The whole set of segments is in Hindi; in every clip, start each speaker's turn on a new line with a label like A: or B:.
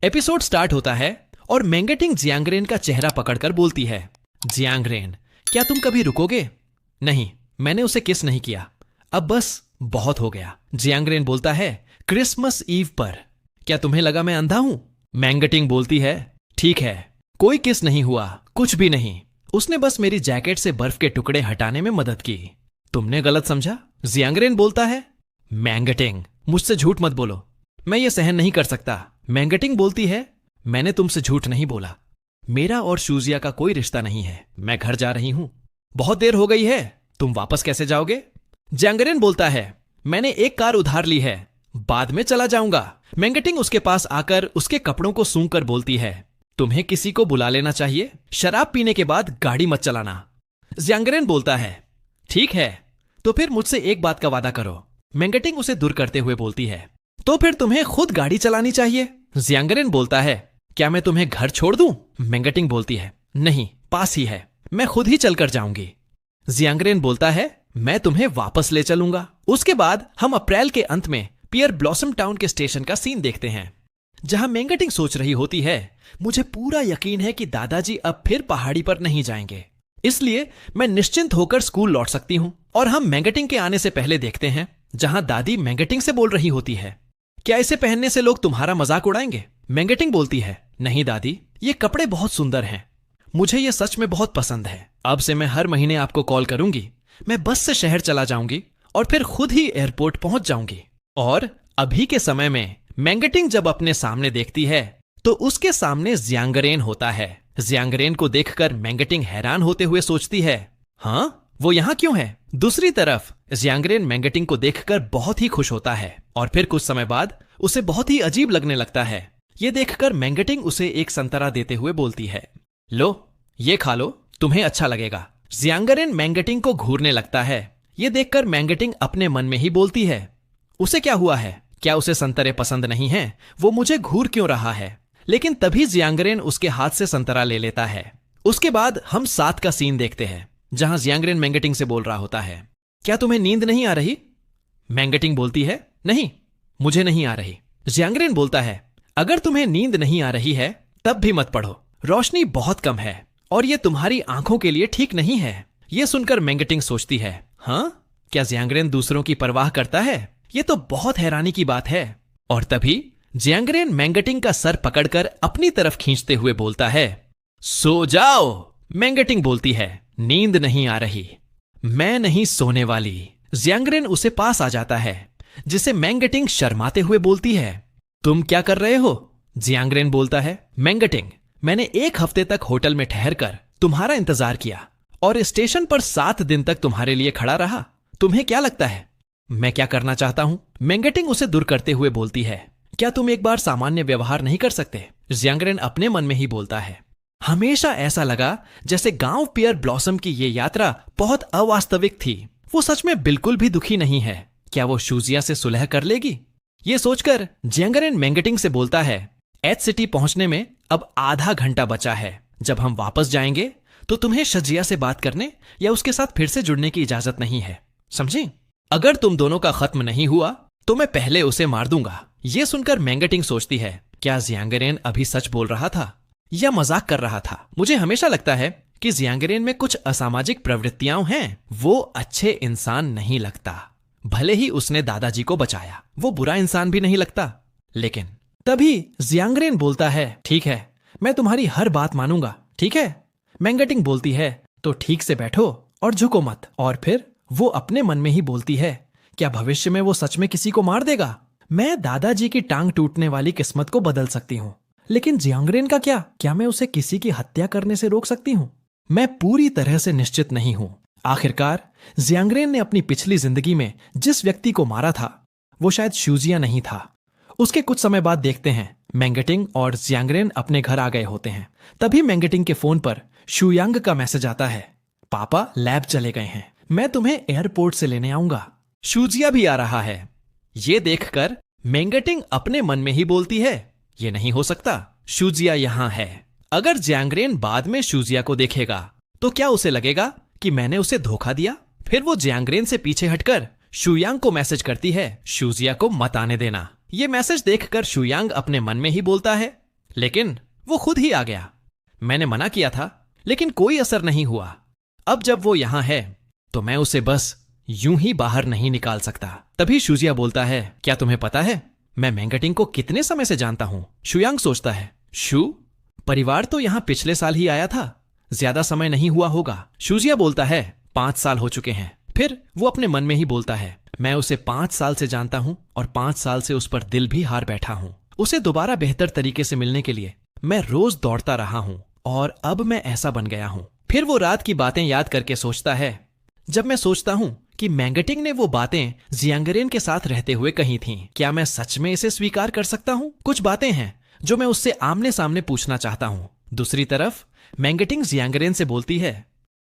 A: एपिसोड स्टार्ट होता है और मेंगेटिंग जियांगरेन का चेहरा पकड़कर बोलती है, जियांगरेन, क्या तुम कभी रुकोगे? नहीं, मैंने उसे किस नहीं किया। अब बस बहुत हो गया। जियांगरेन बोलता है, क्रिसमस ईव पर। क्या तुम्हें लगा मैं अंधा हूं? मेंगेटिंग बोलती है, ठीक है, कोई किस नहीं हुआ, कुछ भी नहीं। उसने बस मेरी जैकेट से बर्फ के टुकड़े हटाने में मदद की। तुमने गलत समझा। जियांगरेन बोलता है, मेंगेटिंग, मुझसे झूठ मत बोलो, मैं ये सहन नहीं कर सकता। मेंगेटिंग बोलती है, मैंने तुमसे झूठ नहीं बोला, मेरा और शूजिया का कोई रिश्ता नहीं है। मैं घर जा रही हूं, बहुत देर हो गई है। तुम वापस कैसे जाओगे? जियांगरेन बोलता है, मैंने एक कार उधार ली है, बाद में चला जाऊंगा। मेंगेटिंग उसके पास आकर उसके कपड़ों को सूंघकर बोलती है, तुम्हें किसी को बुला लेना चाहिए, शराब पीने के बाद गाड़ी मत चलाना। जियांगरेन बोलता है, ठीक है, तो फिर मुझसे एक बात का वादा करो। मेंगेटिंग उसे दूर करते हुए बोलती है, तो फिर तुम्हें खुद गाड़ी चलानी चाहिए। जियांगरेन बोलता है, क्या मैं तुम्हें घर छोड़ दूं? मेंगेटिंग बोलती है, नहीं, पास ही है, मैं खुद ही चलकर जाऊंगी। जियांगरेन बोलता है, मैं तुम्हें वापस ले चलूंगा। उसके बाद हम अप्रैल के अंत में पियर ब्लॉसम टाउन के स्टेशन का सीन देखते हैं, जहां मेंगेटिंग सोच रही होती है, मुझे पूरा यकीन है कि दादाजी अब फिर पहाड़ी पर नहीं जाएंगे, इसलिए मैं निश्चिंत होकर स्कूल लौट सकती हूं। और हम मेंगेटिंग के आने से पहले देखते हैं जहां दादी मेंगेटिंग से बोल रही होती है, क्या इसे पहनने से लोग तुम्हारा मजाक उड़ाएंगे? मेंगेटिंग बोलती है, नहीं दादी, ये कपड़े बहुत सुंदर हैं, मुझे ये सच में बहुत पसंद है। अब से मैं हर महीने आपको कॉल करूंगी। मैं बस से शहर चला जाऊंगी और फिर खुद ही एयरपोर्ट पहुंच जाऊंगी। और अभी के समय में मेंगेटिंग जब अपने सामने देखती है तो उसके सामने जियांगरेन होता है। जियांगरेन को देखकर मेंगेटिंग हैरान होते हुए सोचती है, हाँ, वो यहां क्यों है? दूसरी तरफ जियांगरेन मेंगेटिंग को देखकर बहुत ही खुश होता है और फिर कुछ समय बाद उसे बहुत ही अजीब लगने लगता है। ये देखकर मेंगेटिंग उसे एक संतरा देते हुए बोलती है, लो, ये खा लो, तुम्हें अच्छा लगेगा। जियांगरेन मेंगेटिंग को घूरने लगता है। ये देखकर मेंगेटिंग अपने मन में ही बोलती है, उसे क्या हुआ है? क्या उसे संतरे पसंद नहीं है? वो मुझे घूर क्यों रहा है? लेकिन तभी जियांगरेन उसके हाथ से संतरा ले लेता है। उसके बाद हम साथ का सीन देखते हैं, जहां जियांगरेन मेंगेटिंग से बोल रहा होता है, क्या तुम्हें नींद नहीं आ रही? मेंगेटिंग बोलती है, नहीं, मुझे नहीं आ रही। जियांगरेन बोलता है, अगर तुम्हें नींद नहीं आ रही है तब भी मत पढ़ो, रोशनी बहुत कम है और यह तुम्हारी आंखों के लिए ठीक नहीं है। यह सुनकर मेंगेटिंग सोचती है, हाँ, क्या जियांगरेन दूसरों की परवाह करता है? यह तो बहुत हैरानी की बात है। और तभी जियांगरेन मेंगेटिंग का सर पकड़कर अपनी तरफ खींचते हुए बोलता है, सो जाओ। मेंगेटिंग बोलती है, नींद नहीं आ रही, मैं नहीं सोने वाली। जियांगरेन उसे पास आ जाता है, जिसे मेंगेटिंग शर्माते हुए बोलती है, तुम क्या कर रहे हो? जियांगरेन बोलता है, मेंगेटिंग, मैंने 1 हफ्ते तक होटल में ठहरकर तुम्हारा इंतजार किया और स्टेशन पर 7 दिन तक तुम्हारे लिए खड़ा रहा। तुम्हें क्या लगता है मैं क्या करना चाहता हूं? मेंगेटिंग उसे दूर करते हुए बोलती है, क्या तुम एक बार सामान्य व्यवहार नहीं कर सकते? जियांगरेन अपने मन में ही बोलता है, हमेशा ऐसा लगा जैसे गांव पियर ब्लॉसम की ये यात्रा बहुत अवास्तविक थी। वो सच में बिल्कुल भी दुखी नहीं है। क्या वो शूजिया से सुलह कर लेगी? ये सोचकर जियांगरेन मेंगेटिंग से बोलता है, एच सिटी पहुंचने में अब आधा घंटा बचा है। जब हम वापस जाएंगे तो तुम्हें शजिया से बात करने या उसके साथ फिर से जुड़ने की इजाजत नहीं है, समझी? अगर तुम दोनों का खत्म नहीं हुआ तो मैं पहले उसे मार दूंगा। यह सुनकर मेंगेटिंग सोचती है, क्या जियांगरेन अभी सच बोल रहा था या मजाक कर रहा था? मुझे हमेशा लगता है कि जियांगरेन में कुछ असामाजिक प्रवृत्तियां हैं। वो अच्छे इंसान नहीं लगता, भले ही उसने दादाजी को बचाया, वो बुरा इंसान भी नहीं लगता। लेकिन तभी जियांगरेन बोलता है, ठीक है, मैं तुम्हारी हर बात मानूंगा, ठीक है? मेंगेटिंग बोलती है, तो ठीक से बैठो और झुको मत। और फिर वो अपने मन में ही बोलती है, क्या भविष्य में वो सच में किसी को मार देगा? मैं दादाजी की टांग टूटने वाली किस्मत को बदल सकती हूँ, लेकिन जियांगरेन का क्या मैं उसे किसी की हत्या करने से रोक सकती हूँ? मैं पूरी तरह से निश्चित नहीं हूं। आखिरकार जियांगरेन ने अपनी पिछली जिंदगी में जिस व्यक्ति को मारा था वो शायद शूजिया नहीं था। उसके कुछ समय बाद देखते हैं मेंगेटिंग और जियांगरेन अपने घर आ गए होते हैं। तभी मेंगेटिंग के फोन पर शुयांग का मैसेज आता है, पापा लैब चले गए हैं, मैं तुम्हें एयरपोर्ट से लेने आऊंगा। शूजिया भी आ रहा है। ये देखकर मेंगेटिंग अपने मन में ही बोलती है, ये नहीं हो सकता, शूजिया यहां है। अगर जियांगरेन बाद में शूजिया को देखेगा तो क्या उसे लगेगा कि मैंने उसे धोखा दिया? फिर वो जियांगरेन से पीछे हटकर शुयांग को मैसेज करती है, शूजिया को मत आने देना। ये मैसेज देखकर शुयांग अपने मन में ही बोलता है, लेकिन वो खुद ही आ गया। मैंने मना किया था, लेकिन कोई असर नहीं हुआ। अब जब वो यहां है तो मैं उसे बस यूं ही बाहर नहीं निकाल सकता। तभी शुजिया बोलता है, क्या तुम्हें पता है मैं मैंगटिंग को कितने समय से जानता हूं? शुयांग सोचता है, शु परिवार तो यहां पिछले साल ही आया था, ज्यादा समय नहीं हुआ होगा। शुजिया बोलता है, 5 साल हो चुके हैं। फिर वो अपने मन में ही बोलता है, मैं उसे 5 साल से जानता हूं और 5 साल से उस पर दिल भी हार बैठा हूं। उसे दोबारा बेहतर तरीके से मिलने के लिए मैं रोज दौड़ता रहा हूं और अब मैं ऐसा बन गया हूं। फिर वो रात की बातें याद करके सोचता है, जब मैं सोचता हूं कि मैंगटिंग ने वो बातें जियांगरेन के साथ रहते हुए कही थीं, क्या मैं सच में इसे स्वीकार कर सकता हूं? कुछ बातें हैं जो मैं उससे आमने सामने पूछना चाहता हूं। दूसरी तरफ मैंगटिंग जियांगरेन से बोलती है,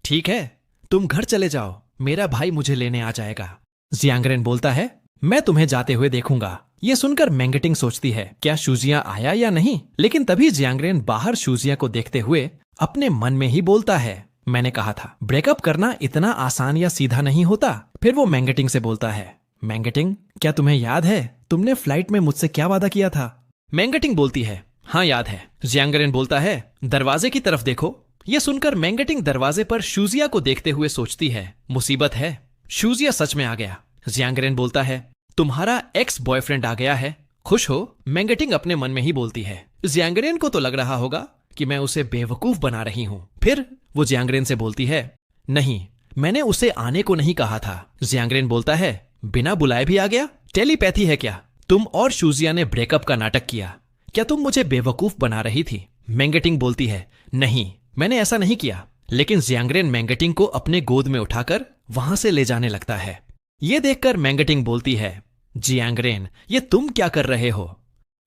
A: ठीक है, तुम घर चले जाओ, मेरा भाई मुझे लेने आ जाएगा। जियांगरेन बोलता है, मैं तुम्हें जाते हुए देखूंगा। ये सुनकर मैंगटिंग सोचती है, क्या शुजिया आया या नहीं? लेकिन तभी जियांगरेन बाहर शुजिया को देखते हुए अपने मन में ही बोलता है, मैंने कहा था ब्रेकअप करना इतना आसान या सीधा नहीं होता। फिर वो मैंगटिंग से बोलता है, मैंगटिंग, क्या तुम्हें याद है तुमने फ्लाइट में मुझसे क्या वादा किया था? मैंगटिंग बोलती है, हाँ याद है। जियांगरेन बोलता है, दरवाजे की तरफ देखो। यह सुनकर मैंगटिंग दरवाजे पर शुजिया को देखते हुए सोचती है, मुसीबत है, शुजिया सच में आ गया। जियांगरेन बोलता है, तुम्हारा एक्स बॉयफ्रेंड आ गया है, खुश हो? मैंगटिंग अपने मन में ही बोलती है। जियांगरेन को तो लग रहा होगा कि मैं उसे बेवकूफ बना रही हूं। फिर वो जियांगरेन से बोलती है, नहीं, मैंने उसे आने को नहीं कहा था। जियांगरेन बोलता है, बिना बुलाए भी आ गया? टेलीपैथी है क्या? तुम और शुजिया ने ब्रेकअप का नाटक किया, क्या तुम मुझे बेवकूफ बना रही थी? मैंगटिंग बोलती है, नहीं, मैंने ऐसा नहीं किया। लेकिन जियांगरेन मैंगटिंग को अपने गोद में उठाकर वहां से ले जाने लगता है। यह देखकर मैंगटिंग बोलती है, जियांगरेन, ये तुम क्या कर रहे हो?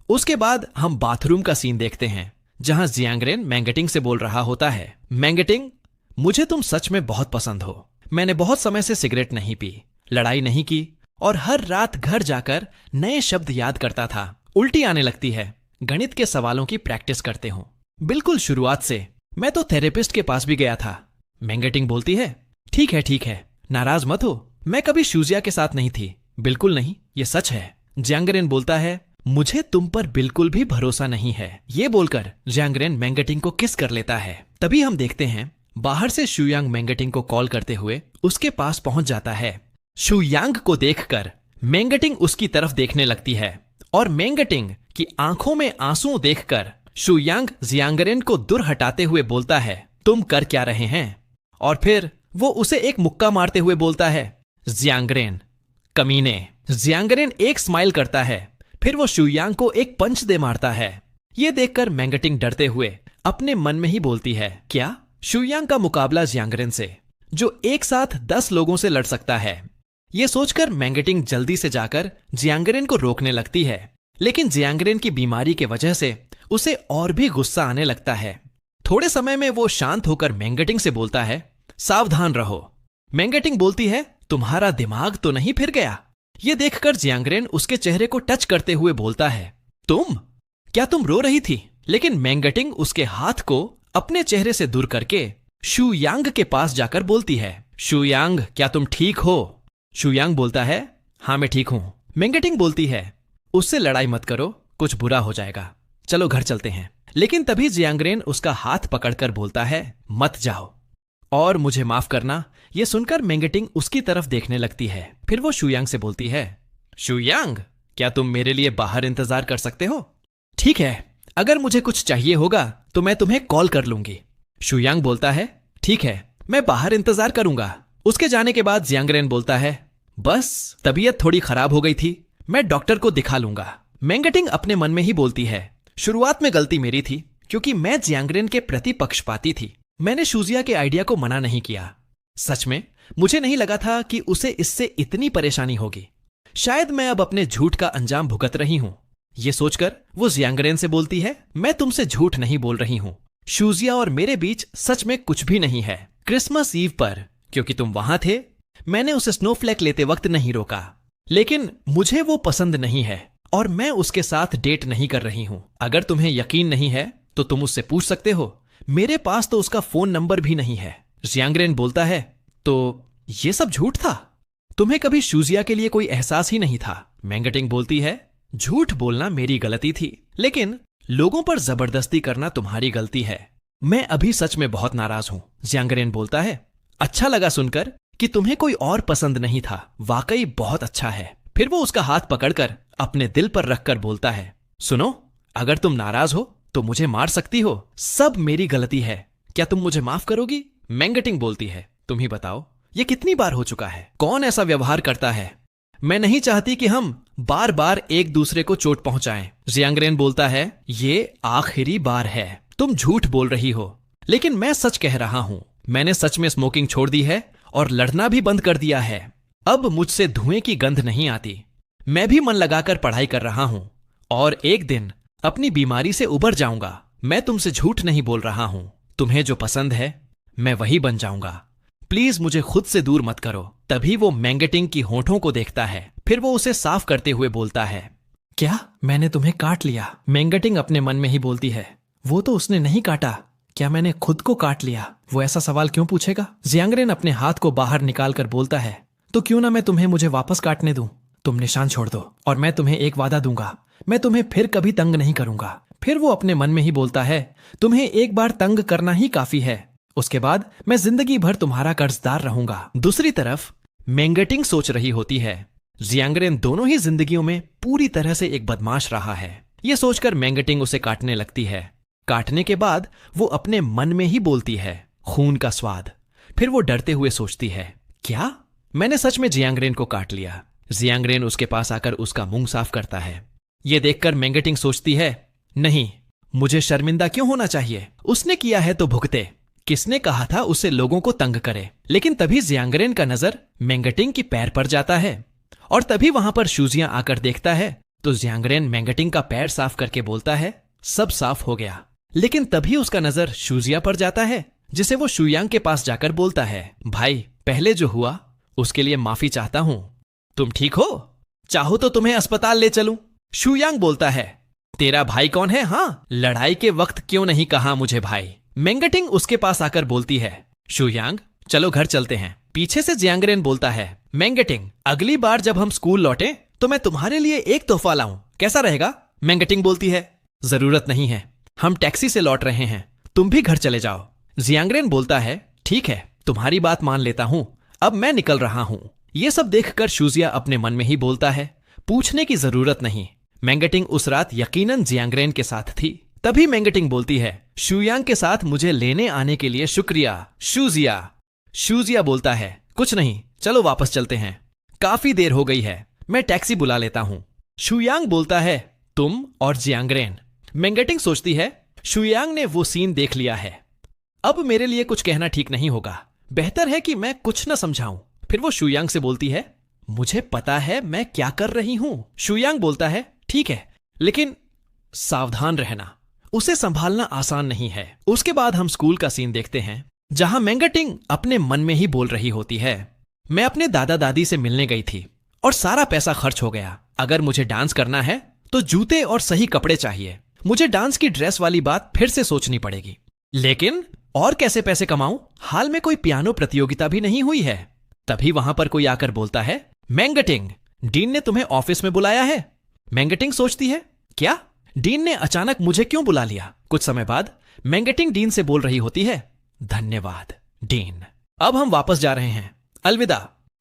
A: उसके बाद हम बाथरूम का सीन देखते हैं जहां जियांगरेन मैंगटिंग से बोल रहा होता है, मैंगटिंग, मुझे तुम सच में बहुत पसंद हो। मैंने बहुत समय से सिगरेट नहीं पी, लड़ाई नहीं की और हर रात घर जाकर नए शब्द याद करता था। उल्टी आने लगती है, गणित के सवालों की प्रैक्टिस करते हूं। बिल्कुल शुरुआत से मैं तो थेरेपिस्ट के पास भी गया था। मैंगटिंग बोलती है, ठीक है, नाराज मत हो, मैं कभी शुजिया के साथ नहीं थी। बिल्कुल नहीं, ये सच है। जियांगरेन बोलता है, मुझे तुम पर बिल्कुल भी भरोसा नहीं है। ये बोलकर जियांगरेन मैंगटिंग को किस कर लेता है। तभी हम देखते हैं बाहर से शुयांग मैंगटिंग को कॉल करते हुए उसके पास पहुंच जाता है। शुयांग को देखकर मैंगटिंग उसकी तरफ देखने लगती है और मैंगटिंग की आंखों में आंसू देखकर शुयांग जियांगरेन को दूर हटाते हुए बोलता है, तुम कर क्या रहे हैं? और फिर वो उसे एक मुक्का मारते हुए बोलता है, जियांगरेन, कमीने। जियांगरेन एक स्माइल करता है, फिर वो शुयांग को एक पंच दे मारता है। ये देखकर मैंगटिंग डरते हुए अपने मन में ही बोलती है, क्या शुयांग का मुकाबला जियांगरेन से, जो एक साथ 10 लोगों से लड़ सकता है? ये सोचकर मैंगटिंग जल्दी से जाकर जियांगरेन को रोकने लगती है, लेकिन जियांगरेन की बीमारी के वजह से उसे और भी गुस्सा आने लगता है। थोड़े समय में वो शांत होकर मैंगटिंग से बोलता है, सावधान रहो। मैंगटिंग बोलती है, तुम्हारा दिमाग तो नहीं फिर गया? ये देखकर जियांगरेन उसके चेहरे को टच करते हुए बोलता है, क्या तुम रो रही थी? लेकिन मैंगटिंग उसके हाथ को अपने चेहरे से दूर करके शुयांग के पास जाकर बोलती है, शुयांग, क्या तुम ठीक हो? शुयांग बोलता है, हाँ मैं ठीक हूं। मैंगटिंग बोलती है, उससे लड़ाई मत करो, कुछ बुरा हो जाएगा, चलो घर चलते हैं। लेकिन तभी जियांगरेन उसका हाथ पकड़कर बोलता है, मत जाओ और मुझे माफ करना। यह सुनकर मैंगटिंग उसकी तरफ देखने लगती है। फिर वो शुयांग से बोलती है, शुयांग, क्या तुम मेरे लिए बाहर इंतजार कर सकते हो? ठीक है, अगर मुझे कुछ चाहिए होगा तो मैं तुम्हें कॉल कर लूंगी। शुयांग बोलता है, ठीक है, मैं बाहर इंतजार करूंगा। उसके जाने के बाद जियांगरेन बोलता है, बस तबीयत थोड़ी खराब हो गई थी, मैं डॉक्टर को दिखा लूंगा। मैंगटिंग अपने मन में ही बोलती है, शुरुआत में गलती मेरी थी क्योंकि मैं जियांगरेन के प्रति पक्षपाती थी। मैंने शुजिया के आइडिया को मना नहीं किया। सच में मुझे नहीं लगा था कि उसे इससे इतनी परेशानी होगी। शायद मैं अब अपने झूठ का अंजाम भुगत रही हूं। ये सोचकर वो जियांगरेन से बोलती है, मैं तुमसे झूठ नहीं बोल रही हूं, शुजिया और मेरे बीच सच में कुछ भी नहीं है। क्रिसमस ईव पर, क्योंकि तुम वहां थे, मैंने उसे स्नोफ्लैक लेते वक्त नहीं रोका, लेकिन मुझे वो पसंद नहीं है और मैं उसके साथ डेट नहीं कर रही हूं। अगर तुम्हें यकीन नहीं है तो तुम उससे पूछ सकते हो, मेरे पास तो उसका फोन नंबर भी नहीं है। जियांगरेन बोलता है, तो ये सब झूठ था? तुम्हें कभी शुजिया के लिए कोई एहसास ही नहीं था? मैंगटिंग बोलती है, झूठ बोलना मेरी गलती थी, लेकिन लोगों पर जबरदस्ती करना तुम्हारी गलती है। मैं अभी सच में बहुत नाराज हूं, जियांगरेन बोलता है। अच्छा लगा सुनकर कि तुम्हें कोई और पसंद नहीं था, वाकई बहुत अच्छा है। फिर वो उसका हाथ पकड़कर अपने दिल पर रखकर बोलता है, सुनो, अगर तुम नाराज हो तो मुझे मार सकती हो, सब मेरी गलती है, क्या तुम मुझे माफ करोगी? मैंगटिंग बोलती है, तुम ही बताओ, ये कितनी बार हो चुका है? कौन ऐसा व्यवहार करता है? मैं नहीं चाहती कि हम बार बार एक दूसरे को चोट पहुंचाएं। जियांगरेन बोलता है, ये आखिरी बार है, तुम झूठ बोल रही हो, लेकिन मैं सच कह रहा हूं। मैंने सच में स्मोकिंग छोड़ दी है और लड़ना भी बंद कर दिया है। अब मुझसे धुएं की गंध नहीं आती। मैं भी मन लगाकर पढ़ाई कर रहा हूं और एक दिन अपनी बीमारी से उबर जाऊंगा। मैं तुमसे झूठ नहीं बोल रहा हूं। तुम्हें जो पसंद है मैं वही बन जाऊंगा। प्लीज मुझे खुद से दूर मत करो। तभी वो मैंगटिंग की होठों को देखता है। फिर वो उसे साफ करते हुए बोलता है, क्या मैंने तुम्हें काट लिया? मैंगटिंग अपने मन में ही बोलती है, वो तो उसने नहीं काटा, क्या मैंने खुद को काट लिया? वो ऐसा सवाल क्यों पूछेगा? जियांगरेन अपने हाथ को बाहर निकालकर बोलता है, तो क्यों ना मैं तुम्हें मुझे वापस काटने दूं? तुम निशान छोड़ दो और मैं तुम्हें एक वादा दूंगा, मैं तुम्हें फिर कभी तंग नहीं करूंगा। फिर वो अपने मन में ही बोलता है, तुम्हें एक बार तंग करना ही काफी है, उसके बाद मैं जिंदगी भर तुम्हारा कर्जदार रहूंगा। दूसरी तरफ मैंगटिंग सोच रही होती है, जियांगरेन दोनों ही जिंदगियों में पूरी तरह से एक बदमाश रहा है। ये सोचकर मैंगटिंग उसे काटने लगती है। काटने के बाद वो अपने मन में ही बोलती है, खून का स्वाद। फिर वो डरते हुए सोचती है, क्या मैंने सच में जियांगरेन को काट लिया? जियांगरेन उसके पास आकर उसका मुंह साफ करता है। ये देखकर मैंगटिंग सोचती है, नहीं, मुझे शर्मिंदा क्यों होना चाहिए? उसने किया है तो भुगते। किसने कहा था उसे लोगों को तंग करे? लेकिन तभी जियांगरेन का नजर मैंगटिंग की पैर पर जाता है और तभी वहां पर शूजियां आकर देखता है तो जियांगरेन मैंगटिंग का पैर साफ करके बोलता है, सब साफ हो गया। लेकिन तभी उसका नजर शूजिया पर जाता है, जिसे वो शुयांग के पास जाकर बोलता है, भाई, पहले जो हुआ उसके लिए माफी चाहता हूं। तुम ठीक हो? चाहो तो तुम्हें अस्पताल ले चलूं? शुयांग बोलता है, तेरा भाई कौन है? हाँ, लड़ाई के वक्त क्यों नहीं कहा मुझे भाई? मैंगटिंग उसके पास आकर बोलती है, शुयांग, चलो घर चलते हैं। पीछे से जियांगरेन बोलता है, मैंगटिंग, अगली बार जब हम स्कूल लौटे तो मैं तुम्हारे लिए एक तोहफा लाऊं, कैसा रहेगा? मैंगटिंग बोलती है, जरूरत नहीं है, हम टैक्सी से लौट रहे हैं, तुम भी घर चले जाओ। जियांगरेन बोलता है, ठीक है, तुम्हारी बात मान लेता हूं, अब मैं निकल रहा हूं। ये सब देखकर शूजिया अपने मन में ही बोलता है, पूछने की जरूरत नहीं, मैंगटिंग उस रात यकीनन जियांगरेन के साथ थी। तभी मैंगटिंग बोलती है, शुयांग के साथ मुझे लेने आने के लिए शुक्रिया शूजिया। शूजिया बोलता है, कुछ नहीं, चलो वापस चलते हैं, काफी देर हो गई है, मैं टैक्सी बुला लेता हूं। शुयांग बोलता है, तुम और जियांगरेन। मैंगटिंग सोचती है, शुयांग ने वो सीन देख लिया है, अब मेरे लिए कुछ कहना ठीक नहीं होगा, बेहतर है कि मैं कुछ न समझाऊं। फिर वो शुयांग से बोलती है, मुझे पता है मैं क्या कर रही हूं। शुयांग बोलता है, ठीक है, लेकिन सावधान रहना, उसे संभालना आसान नहीं है। उसके बाद हम स्कूल का सीन देखते हैं, जहां मैंगटिंग अपने मन में ही बोल रही होती है, मैं अपने दादा दादी से मिलने गई थी और सारा पैसा खर्च हो गया। अगर मुझे डांस करना है तो जूते और सही कपड़े चाहिए। मुझे डांस की ड्रेस वाली बात फिर से सोचनी पड़ेगी। लेकिन और कैसे पैसे कमाऊं? हाल में कोई पियानो प्रतियोगिता भी नहीं हुई है। तभी वहां पर कोई आकर बोलता है, मैंगटिंग, डीन ने तुम्हें ऑफिस में बुलाया है। मैंगटिंग सोचती है, क्या डीन ने अचानक मुझे क्यों बुला लिया? कुछ समय बाद मैंगटिंग डीन से बोल रही होती है, धन्यवाद डीन, अब हम वापस जा रहे हैं, अलविदा।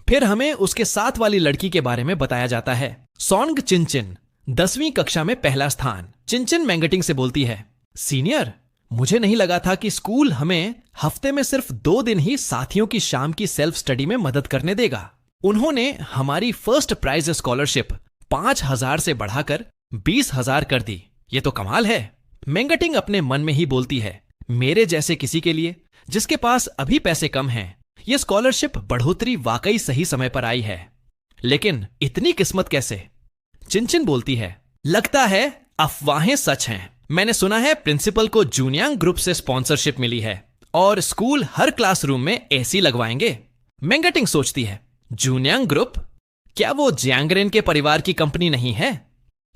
A: फिर हमें उसके साथ वाली लड़की के बारे में बताया जाता है, सोंग चिनचिन, 10वीं कक्षा में पहला स्थान। चिनचिन मैंगटिंग से बोलती है, सीनियर, मुझे नहीं लगा था कि स्कूल हमें हफ्ते में सिर्फ 2 दिन ही साथियों की शाम की सेल्फ स्टडी में मदद करने देगा। उन्होंने हमारी फर्स्ट प्राइज स्कॉलरशिप 5,000 से बढ़ाकर 20,000 कर दी। ये तो कमाल है। मैंगटिंग अपने मन में ही बोलती है, मेरे जैसे किसी के लिए जिसके पास अभी पैसे कम हैं, यह स्कॉलरशिप बढ़ोतरी वाकई सही समय पर आई है। लेकिन इतनी किस्मत कैसे? चिनचिन बोलती है, लगता है अफवाहें सच हैं। मैंने सुना है प्रिंसिपल को जूनियांग ग्रुप से स्पॉन्सरशिप मिली है और स्कूल हर क्लासरूम में एसी लगवाएंगे। मैंगटिंग सोचती है, जूनियांग ग्रुप, क्या वो जियांगरेन के परिवार की कंपनी नहीं है?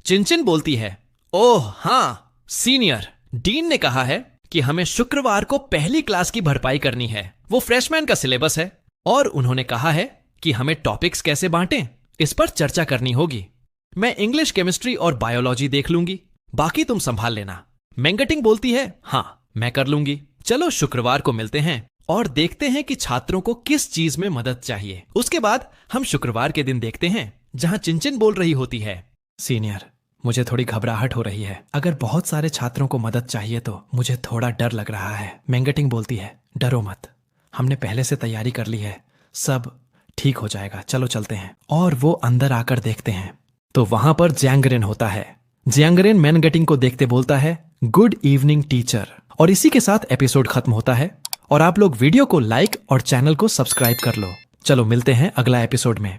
A: चिनचिन बोलती है, ओह हाँ सीनियर, डीन ने कहा है कि हमें शुक्रवार को पहली क्लास की भरपाई करनी है। वो फ्रेशमैन का सिलेबस है और उन्होंने कहा है कि हमें टॉपिक्स कैसे बांटें, इस पर चर्चा करनी होगी। मैं इंग्लिश, केमिस्ट्री और बायोलॉजी देख लूंगी। बाकी तुम संभाल लेना। मेंगटिंग बोलती है, हाँ मैं कर लूंगी। चलो शुक्रवार को मिलते हैं और देखते हैं कि छात्रों को किस चीज में मदद चाहिए। उसके बाद हम शुक्रवार के दिन देखते हैं जहां चिंचिन बोल रही होती है, सीनियर मुझे थोड़ी घबराहट हो रही है। अगर बहुत सारे छात्रों को मदद चाहिए तो मुझे थोड़ा डर लग रहा है। मेंगटिंग बोलती है, डरो मत, हमने पहले से तैयारी कर ली है, सब ठीक हो जाएगा, चलो चलते हैं। और वो अंदर आकर देखते हैं तो वहां पर जियांगरेन होता है। जियांगरेन मेंगटिंग को देखते बोलता है, गुड इवनिंग टीचर। और इसी के साथ एपिसोड खत्म होता है और आप लोग वीडियो को लाइक और चैनल को सब्सक्राइब कर लो। चलो मिलते हैं अगला एपिसोड में।